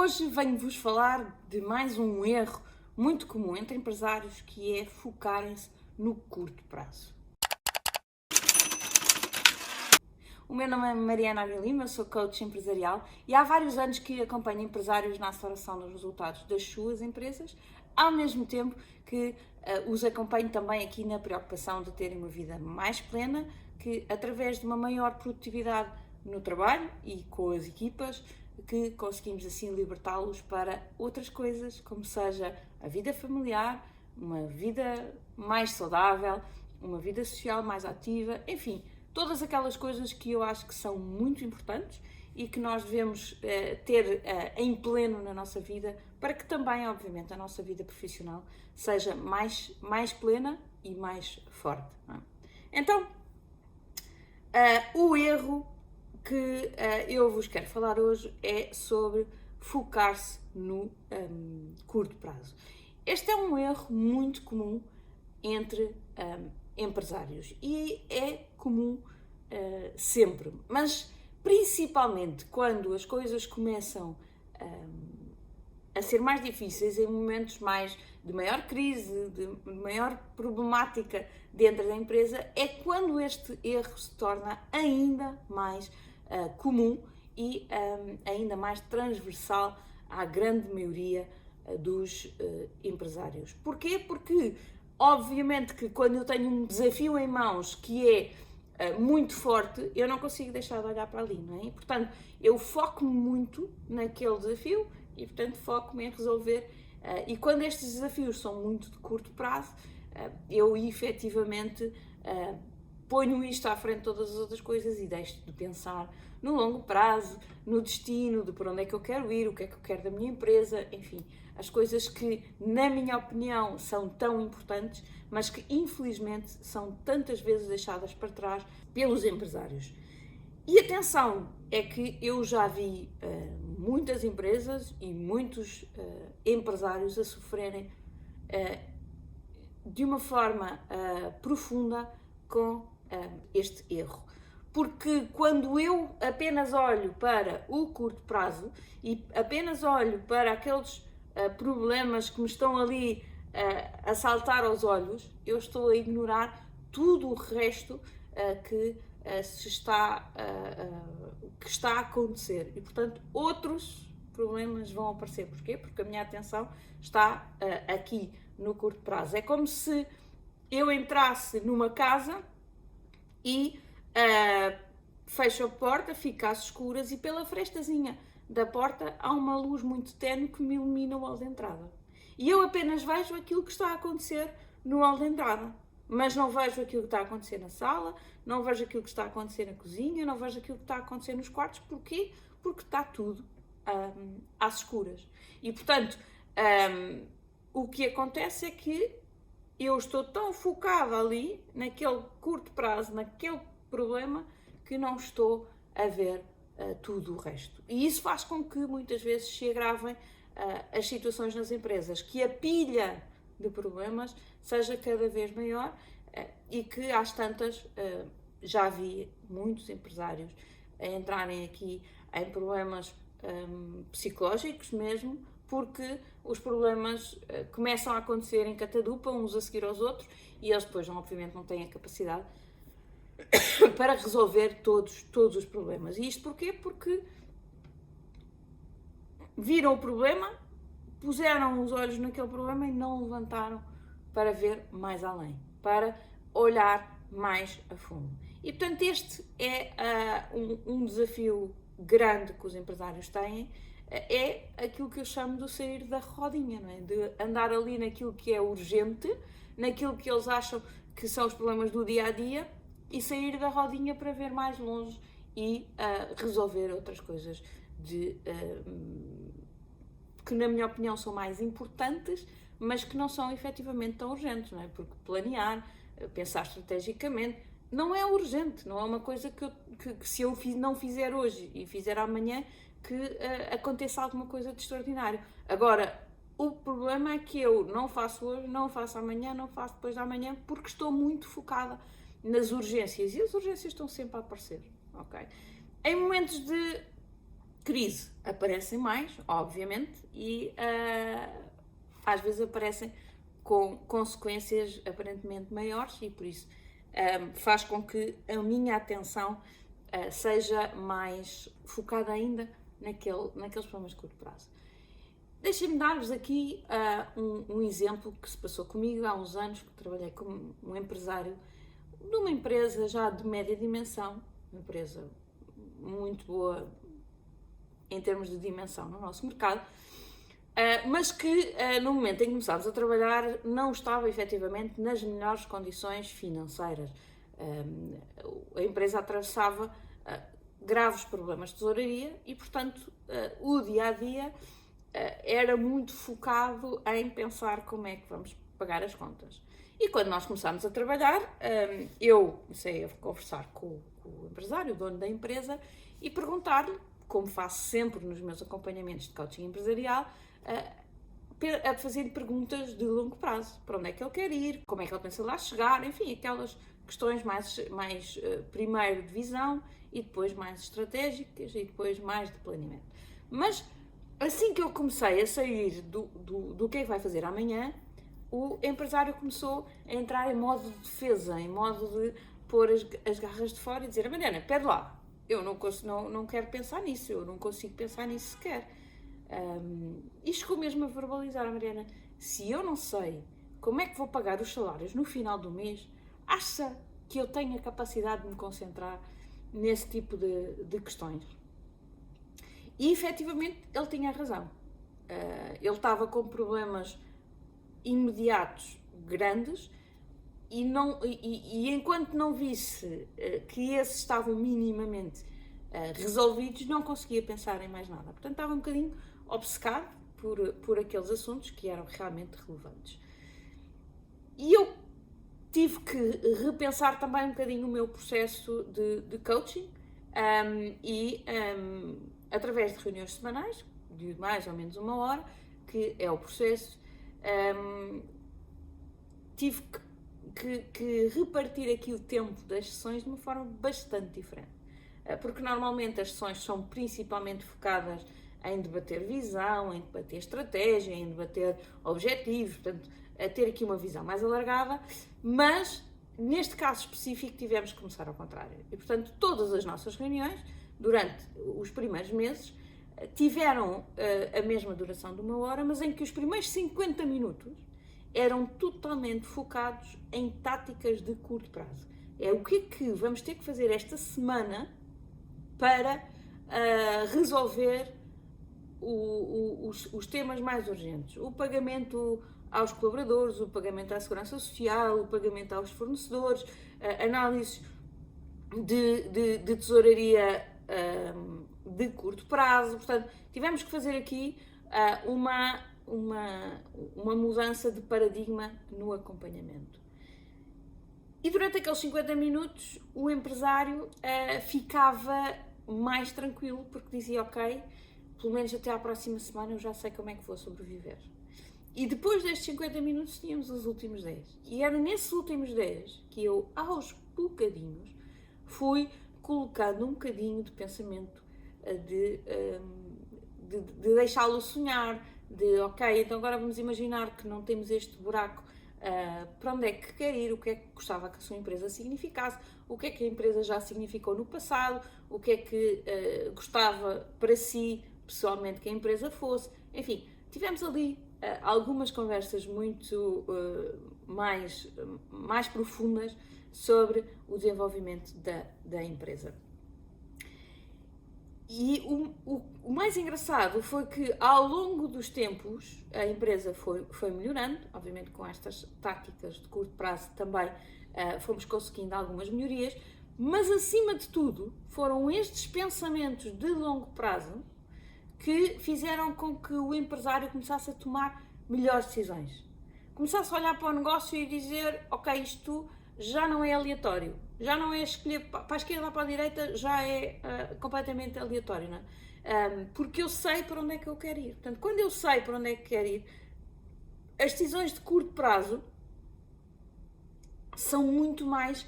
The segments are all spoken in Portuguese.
Hoje venho-vos falar de mais um erro muito comum entre empresários, que é focarem-se no curto prazo. O meu nome é Mariana Aguilima, eu sou coach empresarial e há vários anos que acompanho empresários na aceleração dos resultados das suas empresas, ao mesmo tempo que os acompanho também aqui na preocupação de terem uma vida mais plena, que através de uma maior produtividade no trabalho e com as equipas, que conseguimos assim libertá-los para outras coisas, como seja a vida familiar, uma vida mais saudável, uma vida social mais ativa, enfim, todas aquelas coisas que eu acho que são muito importantes e que nós devemos ter em pleno na nossa vida, para que também, obviamente, a nossa vida profissional seja mais plena e mais forte. Não é? Então, o erro que eu vos quero falar hoje é sobre focar-se no curto prazo. Este é um erro muito comum entre empresários e é comum sempre, mas principalmente quando as coisas começam a ser mais difíceis, em momentos de maior crise, de maior problemática dentro da empresa, é quando este erro se torna ainda mais comum e ainda mais transversal à grande maioria dos empresários. Porquê? Porque, obviamente, que quando eu tenho um desafio em mãos que é muito forte, eu não consigo deixar de olhar para ali, não é? E, portanto, eu foco-me muito naquele desafio e, portanto, foco-me em resolver. E quando estes desafios são muito de curto prazo, eu efetivamente ponho isto à frente de todas as outras coisas e deixo de pensar no longo prazo, no destino, de por onde é que eu quero ir, o que é que eu quero da minha empresa, enfim, as coisas que, na minha opinião, são tão importantes, mas que, infelizmente, são tantas vezes deixadas para trás pelos empresários. E atenção, é que eu já vi muitas empresas e muitos empresários a sofrerem de uma forma profunda com este erro. Porque quando eu apenas olho para o curto prazo e apenas olho para aqueles problemas que me estão ali a saltar aos olhos, eu estou a ignorar tudo o resto que está a acontecer. E, portanto, outros problemas vão aparecer. Porquê? Porque a minha atenção está aqui no curto prazo. É como se eu entrasse numa casa e fecho a porta, fica às escuras e pela frestazinha da porta há uma luz muito tenue que me ilumina o hall de entrada. E eu apenas vejo aquilo que está a acontecer no hall de entrada. Mas não vejo aquilo que está a acontecer na sala, não vejo aquilo que está a acontecer na cozinha, não vejo aquilo que está a acontecer nos quartos. Porquê? Porque está tudo às escuras. E, portanto, o que acontece é que eu estou tão focada ali, naquele curto prazo, naquele problema, que não estou a ver tudo o resto. E isso faz com que muitas vezes se agravem as situações nas empresas, que a pilha de problemas seja cada vez maior e que às tantas já vi muitos empresários a entrarem aqui em problemas psicológicos mesmo, porque os problemas começam a acontecer em catadupa, uns a seguir aos outros, e eles depois, obviamente, não têm a capacidade para resolver todos os problemas. E isto porquê? Porque viram o problema, puseram os olhos naquele problema e não levantaram para ver mais além, para olhar mais a fundo. E, portanto, este é um desafio grande que os empresários têm, é aquilo que eu chamo de sair da rodinha, não é? De andar ali naquilo que é urgente, naquilo que eles acham que são os problemas do dia-a-dia e sair da rodinha para ver mais longe e resolver outras coisas que, na minha opinião, são mais importantes, mas que não são efetivamente tão urgentes, não é? Porque planear, pensar estrategicamente, não é urgente, não é uma coisa que se eu não fizer hoje e fizer amanhã, que aconteça alguma coisa de extraordinário. Agora, o problema é que eu não faço hoje, não faço amanhã, não faço depois de amanhã, porque estou muito focada nas urgências. E as urgências estão sempre a aparecer, ok? Em momentos de crise aparecem mais, obviamente, e às vezes aparecem com consequências aparentemente maiores e por isso faz com que a minha atenção seja mais focada ainda naqueles problemas de curto prazo. Deixem-me dar-vos aqui um exemplo que se passou comigo há uns anos, que trabalhei como um empresário de uma empresa já de média dimensão, uma empresa muito boa em termos de dimensão no nosso mercado, mas que no momento em que começámos a trabalhar não estava efetivamente nas melhores condições financeiras. A empresa atravessava graves problemas de tesouraria e, portanto, o dia-a-dia era muito focado em pensar como é que vamos pagar as contas. E quando nós começámos a trabalhar, eu comecei a conversar com o empresário, o dono da empresa, e perguntar-lhe, como faço sempre nos meus acompanhamentos de coaching empresarial, a fazer perguntas de longo prazo. Para onde é que ele quer ir, como é que ele pensa lá chegar, enfim, aquelas questões mais primeiro de visão e depois mais estratégicas e depois mais de planeamento. Mas assim que eu comecei a sair do que é que vai fazer amanhã, o empresário começou a entrar em modo de defesa, em modo de pôr as garras de fora e dizer: Mariana, pera lá, eu não quero pensar nisso, eu não consigo pensar nisso sequer. E chegou mesmo a verbalizar: Mariana, se eu não sei como é que vou pagar os salários no final do mês, acha que eu tenho a capacidade de me concentrar nesse tipo de questões? E efetivamente ele tinha razão. Ele estava com problemas imediatos grandes e enquanto não visse que esses estavam minimamente resolvidos, não conseguia pensar em mais nada. Portanto, estava um bocadinho obcecado por aqueles assuntos que eram realmente relevantes. E eu tive que repensar também um bocadinho o meu processo de coaching através de reuniões semanais, de mais ou menos 1 hora, que é o processo, tive que repartir aqui o tempo das sessões de uma forma bastante diferente. Porque normalmente as sessões são principalmente focadas em debater visão, em debater estratégia, em debater objetivos, portanto, a ter aqui uma visão mais alargada, mas neste caso específico tivemos que começar ao contrário. E, portanto, todas as nossas reuniões, durante os primeiros meses, tiveram a mesma duração de 1 hora, mas em que os primeiros 50 minutos eram totalmente focados em táticas de curto prazo. É o que é que vamos ter que fazer esta semana para resolver os temas mais urgentes. O pagamento aos colaboradores, o pagamento à segurança social, o pagamento aos fornecedores, análises de tesouraria de curto prazo. Portanto, tivemos que fazer aqui uma mudança de paradigma no acompanhamento. E durante aqueles 50 minutos o empresário ficava mais tranquilo, porque dizia: ok, pelo menos até à próxima semana eu já sei como é que vou sobreviver. E depois destes 50 minutos tínhamos os últimos 10. E era nesses últimos 10 que eu, aos bocadinhos, fui colocando um bocadinho de pensamento de deixá-lo sonhar, de ok, então agora vamos imaginar que não temos este buraco, para onde é que quer ir, o que é que gostava que a sua empresa significasse, o que é que a empresa já significou no passado, o que é que gostava para si, pessoalmente, que a empresa fosse. Enfim, tivemos ali algumas conversas muito mais profundas sobre o desenvolvimento da empresa. E o mais engraçado foi que, ao longo dos tempos, a empresa foi melhorando, obviamente com estas táticas de curto prazo também fomos conseguindo algumas melhorias, mas acima de tudo foram estes pensamentos de longo prazo que fizeram com que o empresário começasse a tomar melhores decisões. Começasse a olhar para o negócio e dizer: ok, isto já não é aleatório, já não é escolher para a esquerda ou para a direita, já é completamente aleatório, não é? Porque eu sei para onde é que eu quero ir. Portanto, quando eu sei para onde é que quero ir, as decisões de curto prazo são muito mais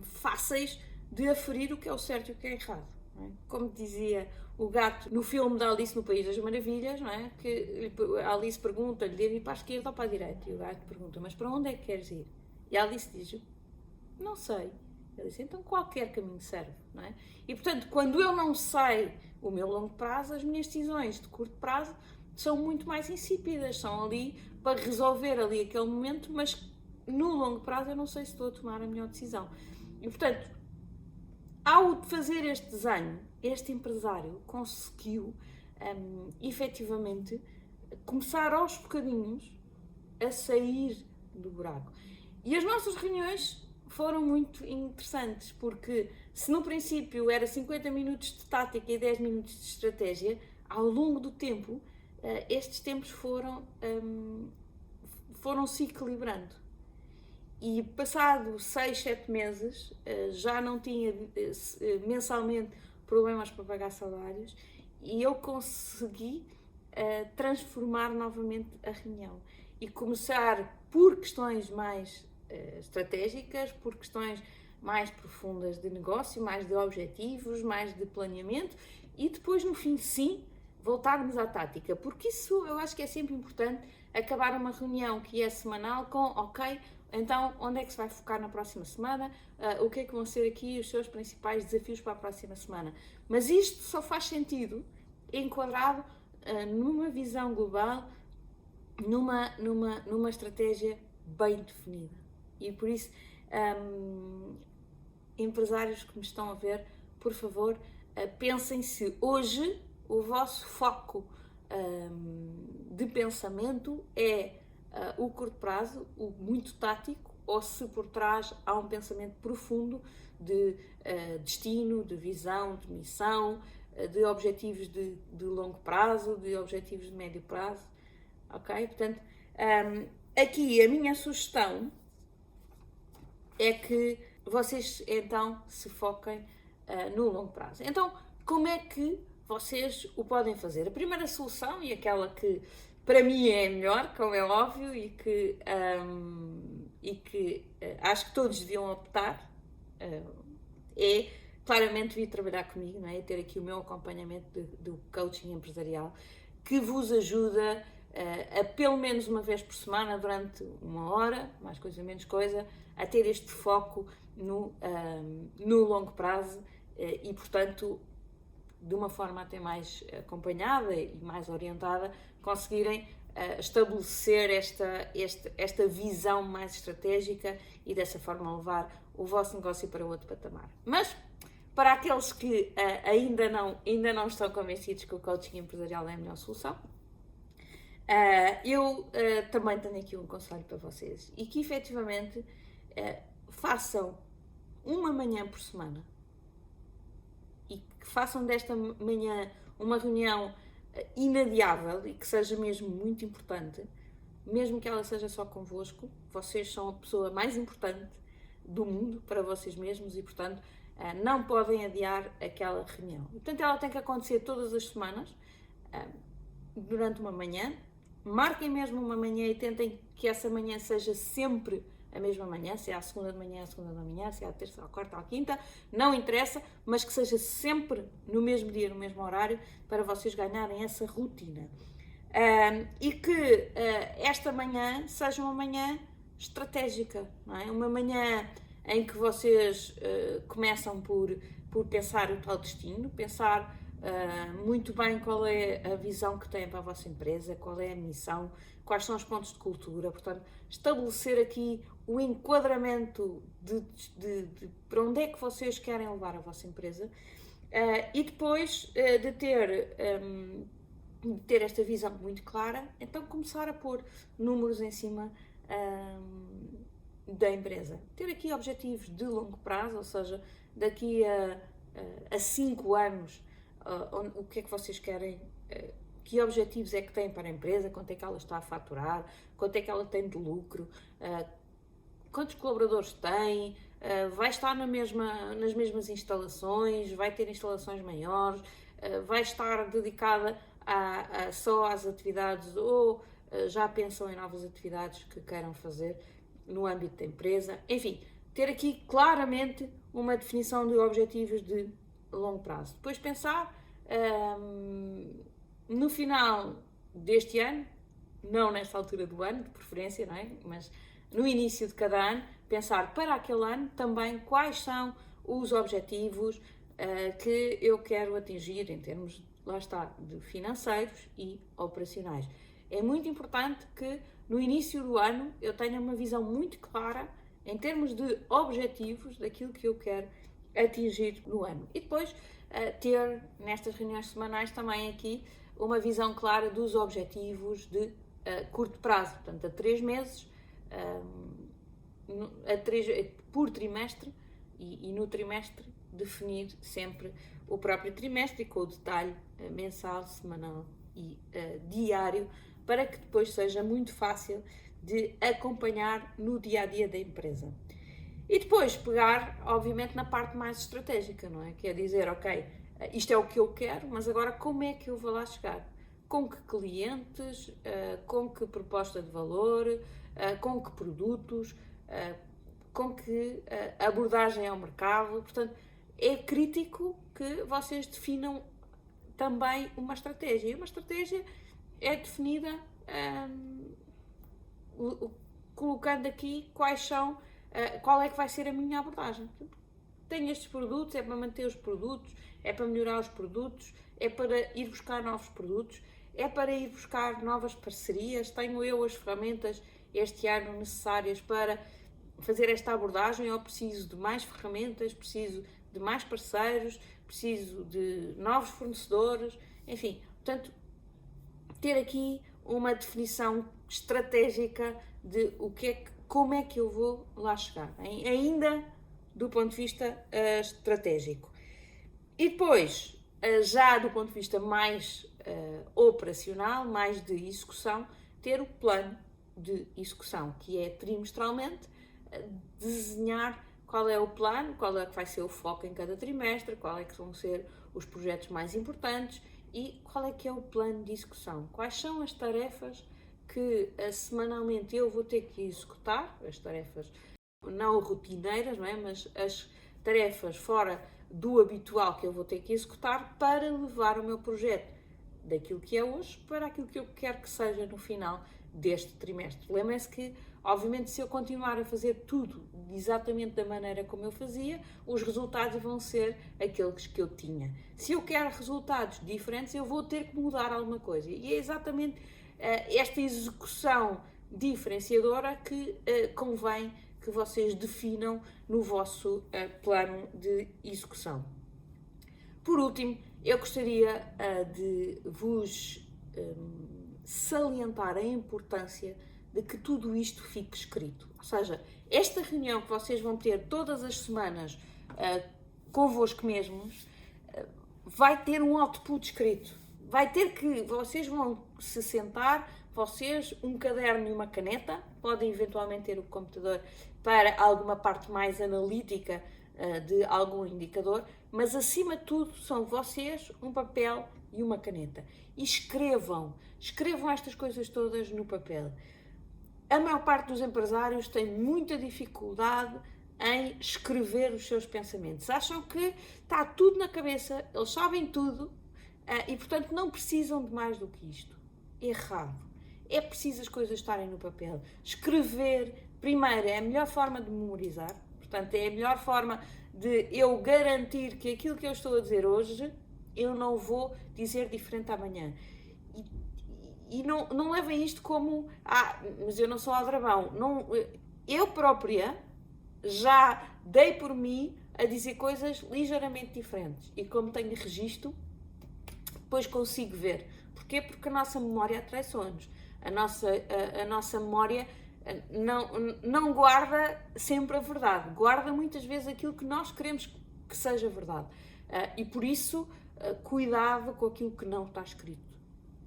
fáceis de aferir o que é o certo e o que é errado. não é? Como dizia o gato no filme da Alice no País das Maravilhas, não é? Que a Alice pergunta-lhe, devo ir para a esquerda ou para a direita? E o gato pergunta, mas para onde é que queres ir? E a Alice diz, não sei. Ele disse, então qualquer caminho serve, não é? E portanto, quando eu não sei o meu longo prazo, as minhas decisões de curto prazo são muito mais insípidas, são ali para resolver ali aquele momento, mas no longo prazo eu não sei se estou a tomar a melhor decisão. E portanto, ao fazer este desenho, este empresário conseguiu efetivamente começar aos bocadinhos a sair do buraco. E as nossas reuniões foram muito interessantes, porque se no princípio era 50 minutos de tática e 10 minutos de estratégia, ao longo do tempo, estes tempos foram se equilibrando. E passado 6, 7 meses, já não tinha mensalmente problemas para pagar salários e eu consegui transformar novamente a reunião e começar por questões mais estratégicas, por questões mais profundas de negócio, mais de objetivos, mais de planeamento e depois no fim sim voltarmos à tática, porque isso eu acho que é sempre importante, acabar uma reunião que é semanal com ok, então onde é que se vai focar na próxima semana, o que é que vão ser aqui os seus principais desafios para a próxima semana, mas isto só faz sentido enquadrado numa visão global, numa estratégia bem definida. E por isso, empresários que me estão a ver, por favor, pensem se hoje o vosso foco de pensamento é o curto prazo, o muito tático, ou se por trás há um pensamento profundo de destino, de visão, de missão, de objetivos de longo prazo, de objetivos de médio prazo, ok? Portanto, aqui a minha sugestão é que vocês então se foquem no longo prazo. Então, como é que vocês o podem fazer? A primeira solução, e aquela que para mim é a melhor, como é óbvio, e que acho que todos deviam optar, é claramente vir trabalhar comigo, não é? Ter aqui o meu acompanhamento do coaching empresarial, que vos ajuda a pelo menos uma vez por semana, durante uma hora, mais coisa menos coisa, a ter este foco no longo prazo e, portanto, de uma forma até mais acompanhada e mais orientada, conseguirem estabelecer esta visão mais estratégica e dessa forma levar o vosso negócio para outro patamar. Mas, para aqueles que ainda não estão convencidos que o coaching empresarial é a melhor solução, eu também tenho aqui um conselho para vocês e que efetivamente façam uma manhã por semana e que façam desta manhã uma reunião inadiável e que seja mesmo muito importante, mesmo que ela seja só convosco. Vocês são a pessoa mais importante do mundo para vocês mesmos e, portanto, não podem adiar aquela reunião. Portanto, ela tem que acontecer todas as semanas, durante uma manhã. Marquem mesmo uma manhã e tentem que essa manhã seja sempre a mesma manhã, se é à segunda de manhã, à segunda da manhã, se é à terça, à quarta, à quinta, não interessa, mas que seja sempre no mesmo dia, no mesmo horário, para vocês ganharem essa rotina. E que esta manhã seja uma manhã estratégica, não é? Uma manhã em que vocês começam por pensar o tal destino, pensar muito bem qual é a visão que têm para a vossa empresa, qual é a missão, quais são os pontos de cultura, portanto, estabelecer aqui o enquadramento de para onde é que vocês querem levar a vossa empresa e depois de ter esta visão muito clara, então começar a pôr números em cima da empresa. Ter aqui objetivos de longo prazo, ou seja, daqui a 5 anos, o que é que vocês querem, que objetivos é que têm para a empresa, quanto é que ela está a faturar, quanto é que ela tem de lucro, quantos colaboradores tem, vai estar nas mesmas instalações, vai ter instalações maiores, vai estar dedicada só às atividades ou já pensam em novas atividades que queiram fazer no âmbito da empresa. Enfim, ter aqui claramente uma definição de objetivos de longo prazo. Depois pensar no final deste ano, não nesta altura do ano, de preferência, não é? Mas no início de cada ano, pensar para aquele ano também quais são os objetivos que eu quero atingir em termos, lá está, de financeiros e operacionais. É muito importante que no início do ano eu tenha uma visão muito clara em termos de objetivos daquilo que eu quero atingir no ano. E depois ter nestas reuniões semanais também aqui uma visão clara dos objetivos de curto prazo, portanto a 3 meses, por trimestre e no trimestre definir sempre o próprio trimestre e com o detalhe mensal, semanal e diário, para que depois seja muito fácil de acompanhar no dia-a-dia da empresa. E depois pegar, obviamente, na parte mais estratégica, não é? Que é dizer, ok, isto é o que eu quero, mas agora como é que eu vou lá chegar? Com que clientes, com que proposta de valor, com que produtos, com que abordagem ao mercado. Portanto, é crítico que vocês definam também uma estratégia. E uma estratégia é definida colocando aqui qual é que vai ser a minha abordagem. Tenho estes produtos, é para manter os produtos, é para melhorar os produtos, é para ir buscar novos produtos, é para ir buscar novas parcerias. Tenho eu as ferramentas este ano necessárias para fazer esta abordagem, ou preciso de mais ferramentas, preciso de mais parceiros, preciso de novos fornecedores, enfim, portanto, ter aqui uma definição estratégica de como é que eu vou lá chegar, ainda do ponto de vista estratégico. E depois, já do ponto de vista mais operacional, mais de execução, ter o plano de execução, que é trimestralmente desenhar qual é o plano, qual é que vai ser o foco em cada trimestre, qual é que vão ser os projetos mais importantes e qual é que é o plano de execução. Quais são as tarefas que semanalmente eu vou ter que executar, as tarefas não rotineiras, não é? Mas as tarefas fora do habitual que eu vou ter que executar para levar o meu projeto daquilo que é hoje para aquilo que eu quero que seja no final deste trimestre. Lembrem-se que, obviamente, se eu continuar a fazer tudo exatamente da maneira como eu fazia, os resultados vão ser aqueles que eu tinha. Se eu quero resultados diferentes, eu vou ter que mudar alguma coisa. E é exatamente esta execução diferenciadora que convém que vocês definam no vosso plano de execução. Por último, eu gostaria de vos salientar a importância de que tudo isto fique escrito. Ou seja, esta reunião que vocês vão ter todas as semanas convosco mesmos vai ter um output escrito. Vai ter que, vocês vão se sentar, vocês, um caderno e uma caneta, podem eventualmente ter o computador para alguma parte mais analítica de algum indicador, mas acima de tudo são vocês, um papel e uma caneta. E escrevam estas coisas todas no papel. A maior parte dos empresários tem muita dificuldade em escrever os seus pensamentos. Acham que está tudo na cabeça, eles sabem tudo e, portanto, não precisam de mais do que isto. Errado. É preciso as coisas estarem no papel. Escrever, primeiro, é a melhor forma de memorizar. Portanto, é a melhor forma de eu garantir que aquilo que eu estou a dizer hoje, eu não vou dizer diferente amanhã. E não levem isto como, mas eu não sou aldrabão. Não, eu própria já dei por mim a dizer coisas ligeiramente diferentes. E como tenho registro, depois consigo ver. Porquê? Porque a nossa memória atraiçoa-nos. A nossa memória não guarda sempre a verdade. Guarda muitas vezes aquilo que nós queremos que seja verdade. E por isso, cuidado com aquilo que não está escrito.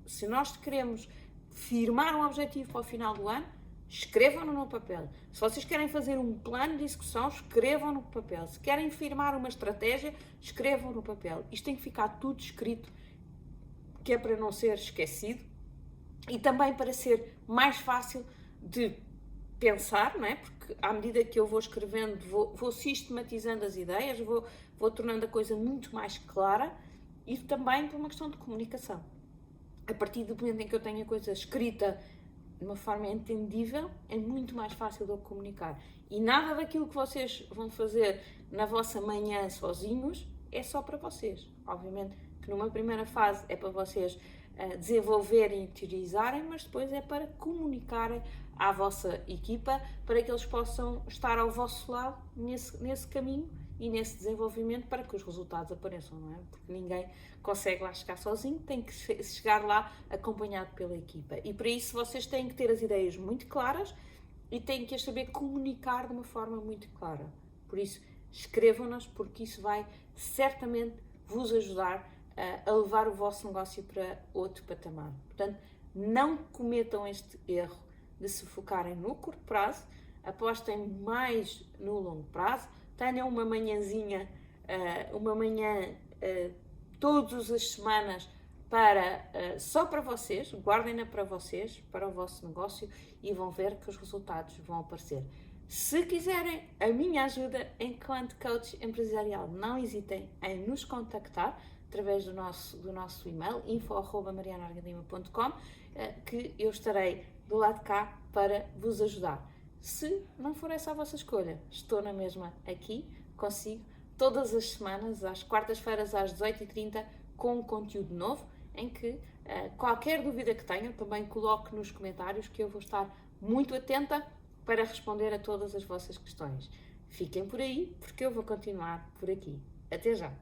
Se nós queremos firmar um objetivo para o final do ano, escrevam-no no papel. Se vocês querem fazer um plano de execução, escrevam no papel. Se querem firmar uma estratégia, escrevam no papel. Isto tem que ficar tudo escrito, que é para não ser esquecido e também para ser mais fácil de pensar, não é? Porque à medida que eu vou escrevendo, vou sistematizando as ideias, vou tornando a coisa muito mais clara, e também por uma questão de comunicação. A partir do momento em que eu tenho a coisa escrita de uma forma entendível, é muito mais fácil de eu comunicar. E nada daquilo que vocês vão fazer na vossa manhã sozinhos é só para vocês. Obviamente que numa primeira fase é para vocês desenvolverem e interiorizarem, mas depois é para comunicarem à vossa equipa, para que eles possam estar ao vosso lado nesse caminho e nesse desenvolvimento, para que os resultados apareçam, não é? Porque ninguém consegue lá chegar sozinho, tem que chegar lá acompanhado pela equipa. E para isso vocês têm que ter as ideias muito claras e têm que as saber comunicar de uma forma muito clara. Por isso, escrevam-nas, porque isso vai certamente vos ajudar a levar o vosso negócio para outro patamar. Portanto, não cometam este erro de se focarem no curto prazo, apostem mais no longo prazo, tenham uma manhãzinha, todas as semanas só para vocês, guardem-na para vocês, para o vosso negócio, e vão ver que os resultados vão aparecer. Se quiserem a minha ajuda enquanto coach empresarial, não hesitem em nos contactar através do nosso e-mail, info@marianaargadima.com, que eu estarei do lado de cá para vos ajudar. Se não for essa a vossa escolha, estou na mesma aqui, consigo, todas as semanas, às quartas-feiras às 18h30, com um conteúdo novo, em que qualquer dúvida que tenham, também coloque nos comentários, que eu vou estar muito atenta para responder a todas as vossas questões. Fiquem por aí, porque eu vou continuar por aqui. Até já!